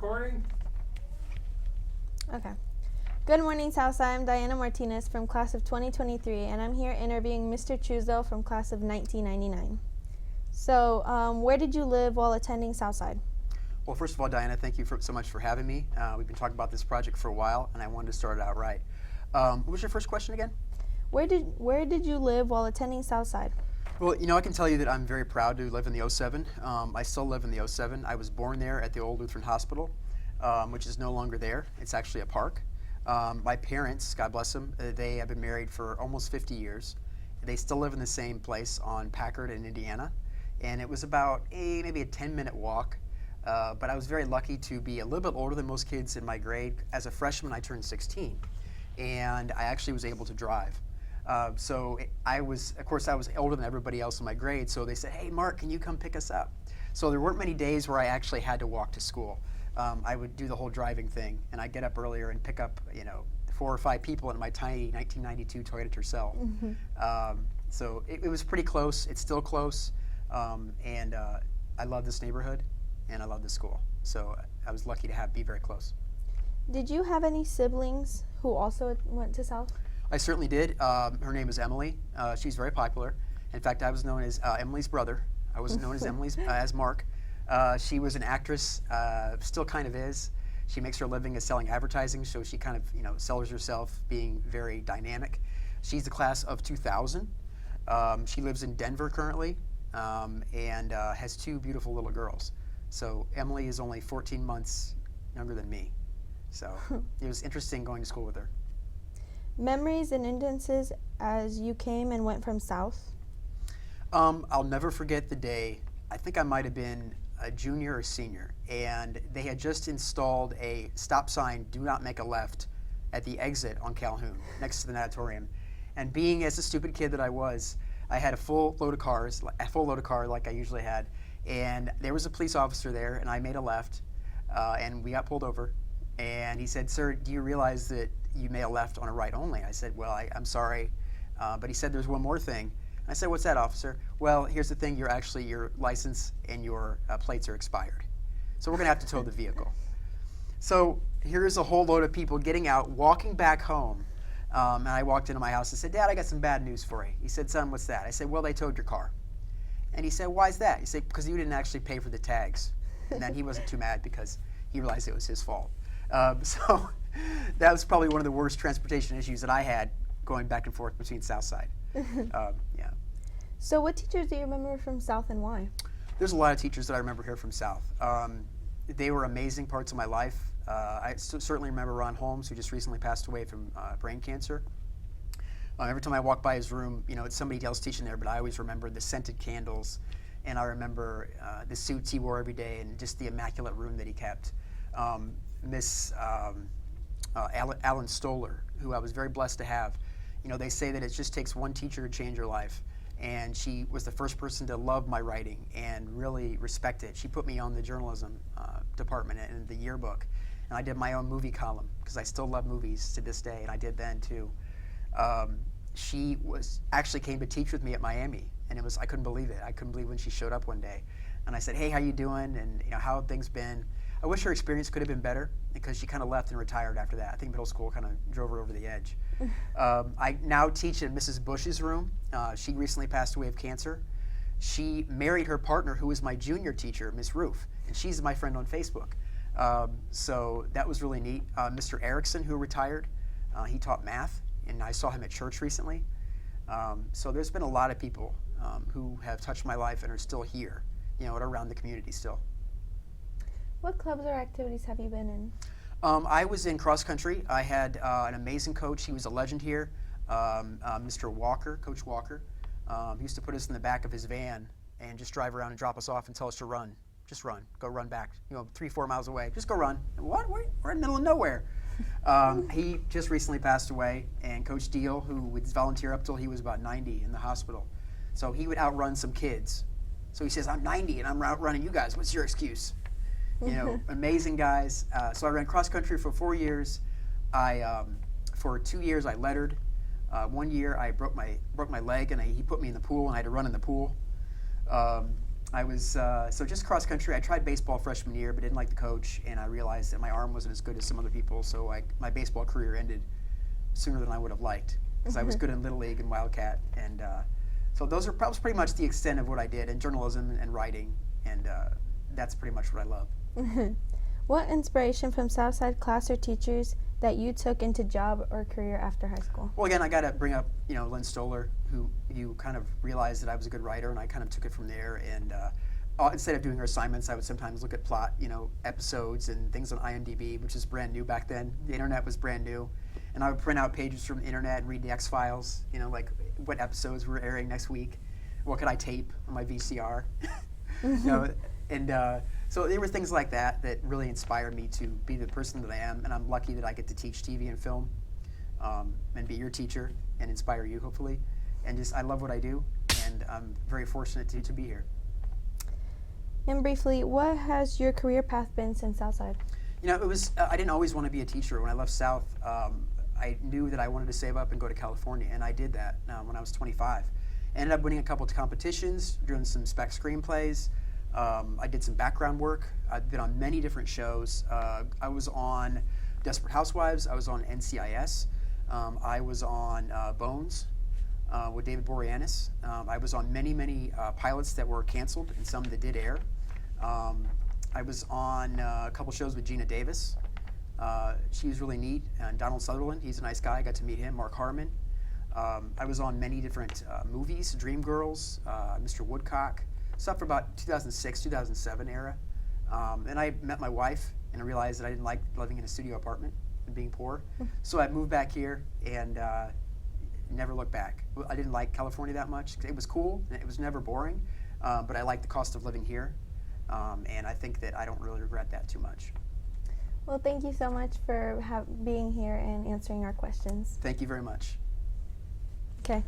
recording? Okay. Good morning, Southside. I'm Diana Martinez from class of 2023, and I'm here interviewing Mr. Truesdell from class of 1999. So, where did you live while attending Southside? Well, first of all, Diana, thank you so much for having me. We've been talking about this project for a while, and I wanted to start it out right. What was your first question again? Where did you live while attending Southside? Well, I can tell you that I'm very proud to live in the '07. I still live in the '07. I was born there at the old Lutheran Hospital, which is no longer there. It's actually a park. My parents, God bless them, they have been married for almost 50 years. They still live in the same place on Packard in Indiana, and it was about maybe a 10-minute walk. But I was very lucky to be a little bit older than most kids in my grade. As a freshman, I turned 16, and I actually was able to drive. So I was older than everybody else in my grade, so they said, hey, Mark, can you come pick us up? So there weren't many days where I actually had to walk to school. I would do the whole driving thing, and I'd get up earlier and pick up, 4 or 5 people in my tiny 1992 Toyota Tercel. So it was pretty close. It's still close, and I love this neighborhood, and I love this school. So I was lucky to be very close. Did you have any siblings who also went to South? I certainly did. Her name is Emily. She's very popular. In fact, I was known as Emily's brother. I was known as as Mark. She was an actress, still kind of is. She makes her living as selling advertising, so she kind of sells herself being very dynamic. She's the class of 2000. She lives in Denver currently, and has 2 beautiful little girls. So Emily is only 14 months younger than me. So it was interesting going to school with her. Memories and instances as you came and went from South? I'll never forget the day. I think I might have been a junior or senior, and they had just installed a stop sign, do not make a left, at the exit on Calhoun, next to the natatorium. And being as a stupid kid that I was, I had a full load of car like I usually had, and there was a police officer there, and I made a left, and we got pulled over. And he said, sir, do you realize that you made a left on a right only? I said, well, I'm sorry, but he said there's one more thing. I said, what's that, officer? Well, here's the thing, your license and your plates are expired. So we're gonna have to tow the vehicle. So here's a whole load of people getting out, walking back home. And I walked into my house and said, Dad, I got some bad news for you. He said, son, what's that? I said, well, they towed your car. And he said, why is that? He said, because you didn't actually pay for the tags. And then he wasn't too mad because he realized it was his fault. So that was probably one of the worst transportation issues that I had going back and forth between Southside. Yeah. So what teachers do you remember from South and why? There's a lot of teachers that I remember here from South. They were amazing parts of my life. I certainly remember Ron Holmes, who just recently passed away from brain cancer. Every time I walk by his room, it's somebody else teaching there, but I always remember the scented candles, and I remember the suits he wore every day, and just the immaculate room that he kept. Miss Alan Stoller, who I was very blessed to have. They say that it just takes one teacher to change your life, and she was the first person to love my writing and really respect it. She put me on the journalism department and the yearbook, and I did my own movie column because I still love movies to this day, and I did then too. She actually came to teach with me at Miami, and I couldn't believe it. I couldn't believe when she showed up one day, and I said, hey, how you doing, and how have things been? I wish her experience could have been better because she kind of left and retired after that. I think middle school kind of drove her over the edge. I now teach in Mrs. Bush's room. She recently passed away of cancer. She married her partner, who was my junior teacher, Miss Roof, and she's my friend on Facebook. So that was really neat. Mr. Erickson, who retired, he taught math, and I saw him at church recently. So there's been a lot of people who have touched my life and are still here, around the community still. What clubs or activities have you been in? I was in cross country. I had an amazing coach. He was a legend here, Mr. Walker, Coach Walker. He used to put us in the back of his van and just drive around and drop us off and tell us to run. Just run. Go run back. 3-4 miles away. Just go run. What? We're in the middle of nowhere. He just recently passed away, and Coach Deal, who would volunteer up till he was about 90 in the hospital. So he would outrun some kids. So he says, I'm 90 and I'm outrunning you guys. What's your excuse? Amazing guys. So I ran cross country for 4 years. For 2 years I lettered. 1 year I broke my leg, and he put me in the pool, and I had to run in the pool. I was so just cross country. I tried baseball freshman year, but didn't like the coach, and I realized that my arm wasn't as good as some other people. So my baseball career ended sooner than I would have liked because I was good in Little League and Wildcat, and so those are probably pretty much the extent of what I did in journalism and writing, and that's pretty much what I love. What inspiration from Southside class or teachers that you took into job or career after high school? Well, again, I got to bring up, Lynn Stoller, who you kind of realized that I was a good writer, and I kind of took it from there. And instead of doing her assignments, I would sometimes look at plot, episodes and things on IMDb, which is brand new back then. The internet was brand new, and I would print out pages from the internet and read the X-Files. Like what episodes were airing next week, what could I tape on my VCR, So there were things like that that really inspired me to be the person that I am, and I'm lucky that I get to teach TV and film, and be your teacher and inspire you, hopefully. And I love what I do, and I'm very fortunate to be here. And briefly, what has your career path been since Southside? It was, I didn't always want to be a teacher. When I left South, I knew that I wanted to save up and go to California, and I did that when I was 25. I ended up winning a couple of competitions, doing some spec screenplays. I did some background work. I've been on many different shows. I was on Desperate Housewives. I was on NCIS. I was on Bones with David Boreanaz. I was on many pilots that were canceled and some that did air. I was on a couple shows with Gina Davis. She was really neat. And Donald Sutherland, he's a nice guy. I got to meet him. Mark Harmon. I was on many different movies, Dreamgirls, Mr. Woodcock. Stuff for about 2006, 2007 era. And I met my wife, and I realized that I didn't like living in a studio apartment and being poor. So I moved back here and never looked back. I didn't like California that much. It was cool, and it was never boring, but I liked the cost of living here. And I think that I don't really regret that too much. Well, thank you so much for being here and answering our questions. Thank you very much. Okay.